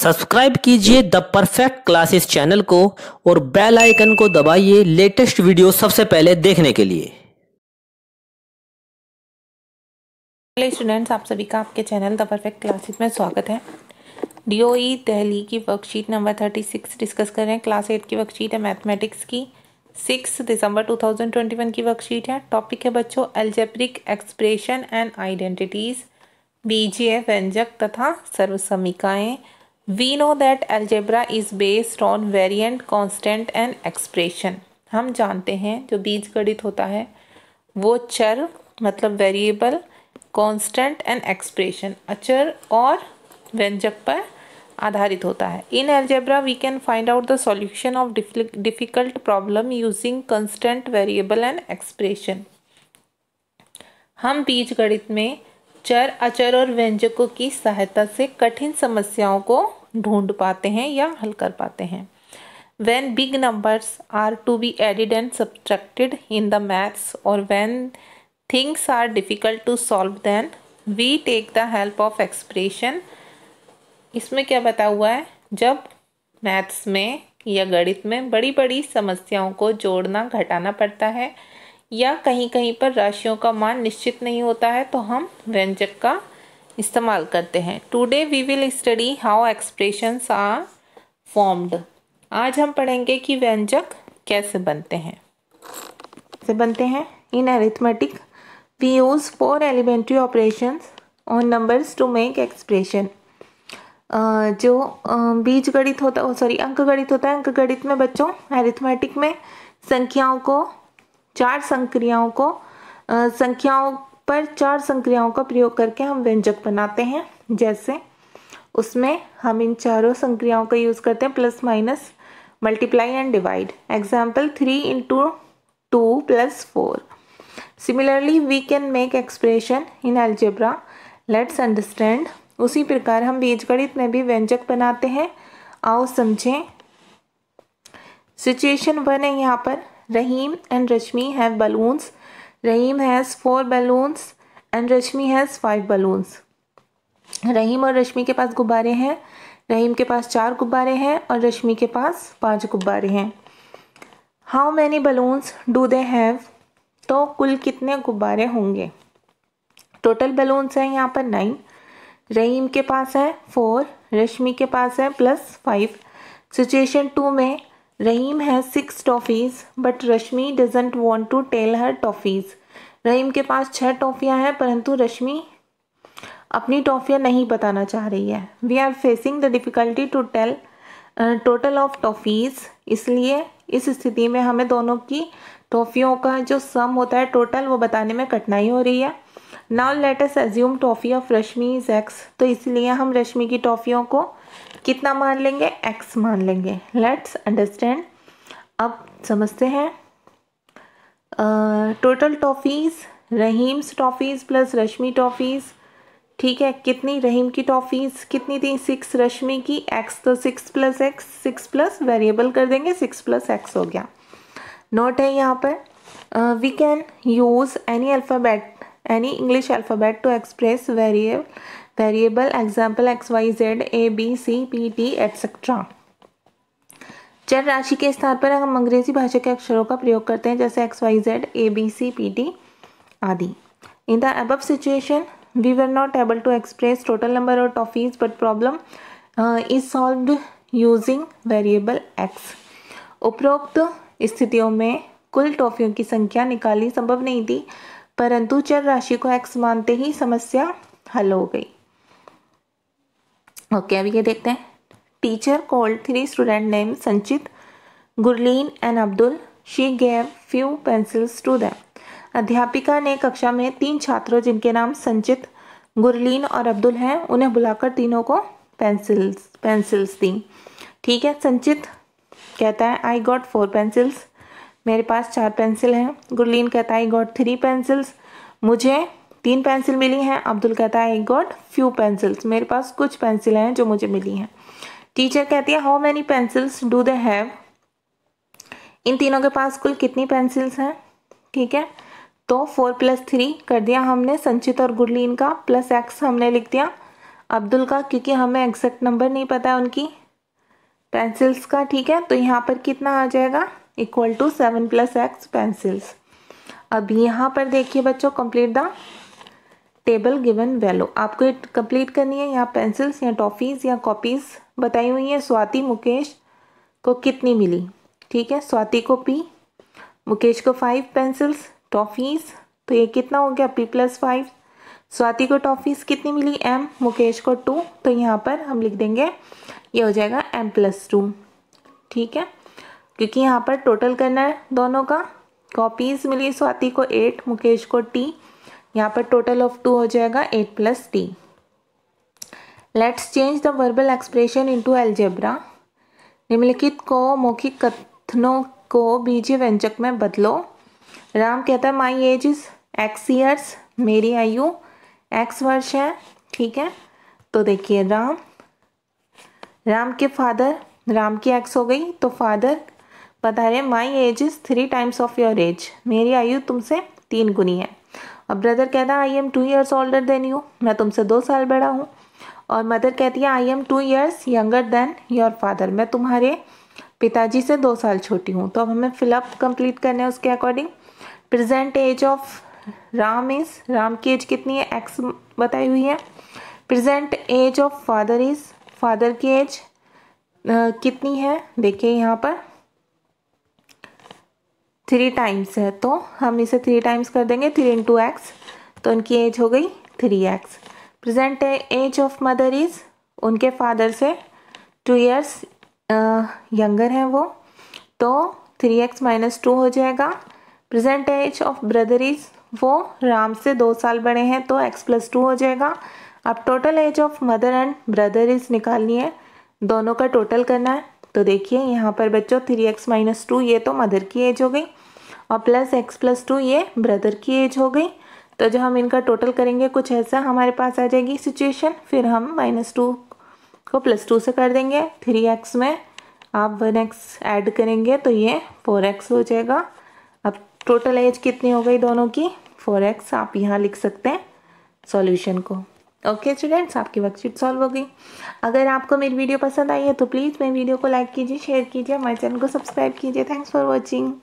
Subscribe कीजिए the perfect classes channel को और बेल आइकन को दबाइए लेटेस्ट वीडियो सबसे पहले देखने के लिए। हेलो स्टूडेंट्स, आप सभी का आपके चैनल द परफेक्ट क्लासेस में स्वागत है। डीओई दिल्ली की वर्कशीट नंबर 36 डिस्कस कर रहे हैं। क्लास 8 की वर्कशीट है मैथमेटिक्स की। 6 दिसंबर 2021 की वर्कशीट है। टॉपिक है बच्चों अलजेब्रिक एक्सप्रेशन एंड आइडेंटिटीज, बीजीय व्यंजक तथा सर्वसमीकाएं। We know that algebra is based on variant, constant and expression. हम जानते हैं जो बीजगणित होता है वो चर मतलब वेरिएबल, कांस्टेंट एंड एक्सप्रेशन अचर और व्यंजक पर आधारित होता है। In algebra we can find out the solution of difficult problem using constant, variable and expression. हम बीजगणित में चर, अचर और व्यंजकों की सहायता से कठिन समस्याओं को ढूंढ पाते हैं या हल कर पाते हैं। When big numbers are to be added and subtracted in the maths, or when things are difficult to solve, then we take the help of expression। इसमें क्या बता हुआ है, जब मैथ्स में या गणित में बड़ी बड़ी समस्याओं को जोड़ना घटाना पड़ता है या कहीं कहीं पर राशियों का मान निश्चित नहीं होता है तो हम व्यंजक का इस्तेमाल करते हैं। Today we will study how expressions are formed. आज हम पढ़ेंगे कि व्यंजक कैसे बनते हैं। In arithmetic we use 4 elementary operations on numbers to make expression. जो बीजगणित होता है, अंकगणित होता है। अंकगणित में बच्चों अरिथमेटिक में संख्याओं को 4 संक्रियाओं को संख्याओं पर 4 संक्रियाओं का प्रयोग करके हम व्यंजक बनाते हैं। जैसे उसमें हम इन चारों संक्रियाओं का यूज़ करते हैं, plus, minus, multiply and divide. Example 3 into 2 + 4। Similarly we can make expression in algebra. Let's understand. उसी प्रकार हम बीजगणित में भी व्यंजक बनाते हैं। आओ समझें। सिचुएशन 1 है यहाँ पर। Rahim and Rashmi have balloons. Rahim has 4 balloons and Rashmi has 5 balloons। Rahim और रश्मि के पास गुब्बारे हैं। रहीम के पास 4 गुब्बारे हैं और रश्मि के पास 5 गुब्बारे हैं। How many balloons do they have? तो कुल कितने गुब्बारे होंगे? टोटल बलून्स हैं यहाँ पर 9। रहीम के पास है 4, रश्मि के पास है +5। सिचुएशन 2 में रहीम है 6 toffees but Rashmi doesn't want to tell her toffees. Rahim के पास 6 टॉफ़ियाँ हैं परंतु रश्मि अपनी टॉफ़ियाँ नहीं बताना चाह रही है। We are facing the difficulty to tell total of toffees. इसलिए इस स्थिति में हमें दोनों की टॉफ़ियों का जो सम होता है टोटल, वो बताने में कठिनाई हो रही है। Now let us assume toffee of Rashmi is x। तो इसलिए हम रश्मि की टॉफ़ियों को कितना मान लेंगे? x मान लेंगे। Let's understand. अब समझते हैं। Total toffees, Rahim's toffees plus Rashmi toffees. ठीक है, कितनी रहीम की टॉफ़ीज़ कितनी थी? 6। रश्मि की x, तो 6 + x, 6 प्लस वेरिएबल कर देंगे, 6 + x हो गया। नोट है यहाँ पर, we can use any English alphabet to express variable. Example x, y, z, a, b, c, p, t etcetera. चर राशि के स्थान पर हम अंग्रेजी भाषा के अक्षरों का प्रयोग करते हैं, जैसे x, y, z, a, b, c, p, t आदि। In the above situation we were not able to express total number of toffees but problem is solved using variable x। उपरोक्त स्थितियों में कुल टॉफियों की संख्या निकालनी संभव नहीं थी परंतु चर राशि को x मानते ही समस्या हल हो गई। ओके, अभी ये देखते हैं। Teacher called 3 student name Sanchit, Gurleen and Abdul. She gave few pencils to them. अध्यापिका ने कक्षा में 3 छात्रों जिनके नाम संचित, गुरलीन और अब्दुल हैं, उन्हें बुलाकर तीनों को पेंसिल्स दी। ठीक है, संचित कहता है आई गॉट 4 पेंसिल्स, मेरे पास 4 पेंसिल हैं। गुरलीन कहता है आई गॉट 3 पेंसिल्स, मुझे 3 पेंसिल मिली हैं। अब्दुल कहता है आई गॉट फ्यू पेंसिल्स, मेरे पास कुछ पेंसिल हैं जो मुझे मिली हैं। टीचर कहती है how many pencils do they have? इन तीनों के पास कुल कितनी पेंसिल्स हैं? ठीक है, तो 4 + 3 कर दिया हमने संचित और गुरलीन का, +x हमने लिख दिया। अब्दुल का, क्योंकि हमें एग्जैक्ट नंबर नहीं पता है उनकी पेंसिल्स का, ठीक है। तो यहाँ पर कितना आ जाएगा, इक्वल टू 7 + x पेंसिल्स। अब यहाँ पर देखिए बच्चों, complete the table given value, आपको कंप्लीट करनी है। यहाँ पेंसिल्स या टॉफ़ीज़ या कॉपीज़ बताई हुई है। स्वाति मुकेश को कितनी मिली, ठीक है। स्वाति को P, मुकेश को 5 पेंसिल्स। टॉफ़ीज़ तो ये कितना हो गया, P + 5। स्वाति को टॉफ़ीज़ कितनी मिली, M, मुकेश को 2। तो यहाँ पर हम लिख देंगे, ये हो जाएगा M + 2, ठीक है, क्योंकि यहाँ पर टोटल करना है दोनों का। कॉपीज़ मिली स्वाति को 8, मुकेश को T, यहाँ पर टोटल ऑफ 2 हो जाएगा 8 + T। Let's change the verbal expression into algebra. निम्नलिखित को मौखिक कथनों को बीजीय व्यंजक में बदलो। राम कहता है my age is X years, मेरी आयु X वर्ष है, ठीक है। तो देखिए राम के फादर, राम की X हो गई, तो फादर बता रहे my age is 3 times of your age, मेरी आयु तुमसे 3 गुनी है। और ब्रदर कहता है I am 2 years older than you, मैं तुमसे 2 साल बड़ा हूँ। और मदर कहती है I am 2 years younger than your father, मैं तुम्हारे पिताजी से 2 साल छोटी हूँ। तो अब हमें फिलअप कंप्लीट करना है उसके according. Present age of Ram is, Ram की एज कितनी है, X बताई हुई है। Present age of father is, father की एज कितनी है, देखिए यहाँ पर 3 टाइम्स है, तो हम इसे 3 टाइम्स कर देंगे, 3 × X, तो उनकी एज हो गई 3X। Present age of mother is, उनके फादर से 2 ईयर्स यंगर हैं वो, तो 3X - 2 हो जाएगा। Present age of brother is, वो राम से 2 साल बड़े हैं, तो X + 2 हो जाएगा। अब total age of mother and brother is निकालनी है, दोनों का टोटल करना है। तो देखिए यहाँ पर बच्चों 3X - 2 ये तो मदर की एज हो गई, और प्लस X + 2 ये ब्रदर की एज हो गई। तो जब हम इनका टोटल करेंगे कुछ ऐसा हमारे पास आ जाएगी सिचुएशन। फिर हम -2 को +2 से कर देंगे, 3X में आप 1X ऐड करेंगे तो ये 4X हो जाएगा। अब टोटल एज कितनी हो गई दोनों की, 4X, आप यहाँ लिख सकते हैं सॉल्यूशन को। ओके स्टूडेंट्स, आपकी वर्कशीट सॉल्व हो गई। अगर आपको मेरी वीडियो पसंद आई है तो प्लीज़ मेरी वीडियो को लाइक कीजिए, शेयर कीजिए, हमारे चैनल को सब्सक्राइब कीजिए। Thanks for watching.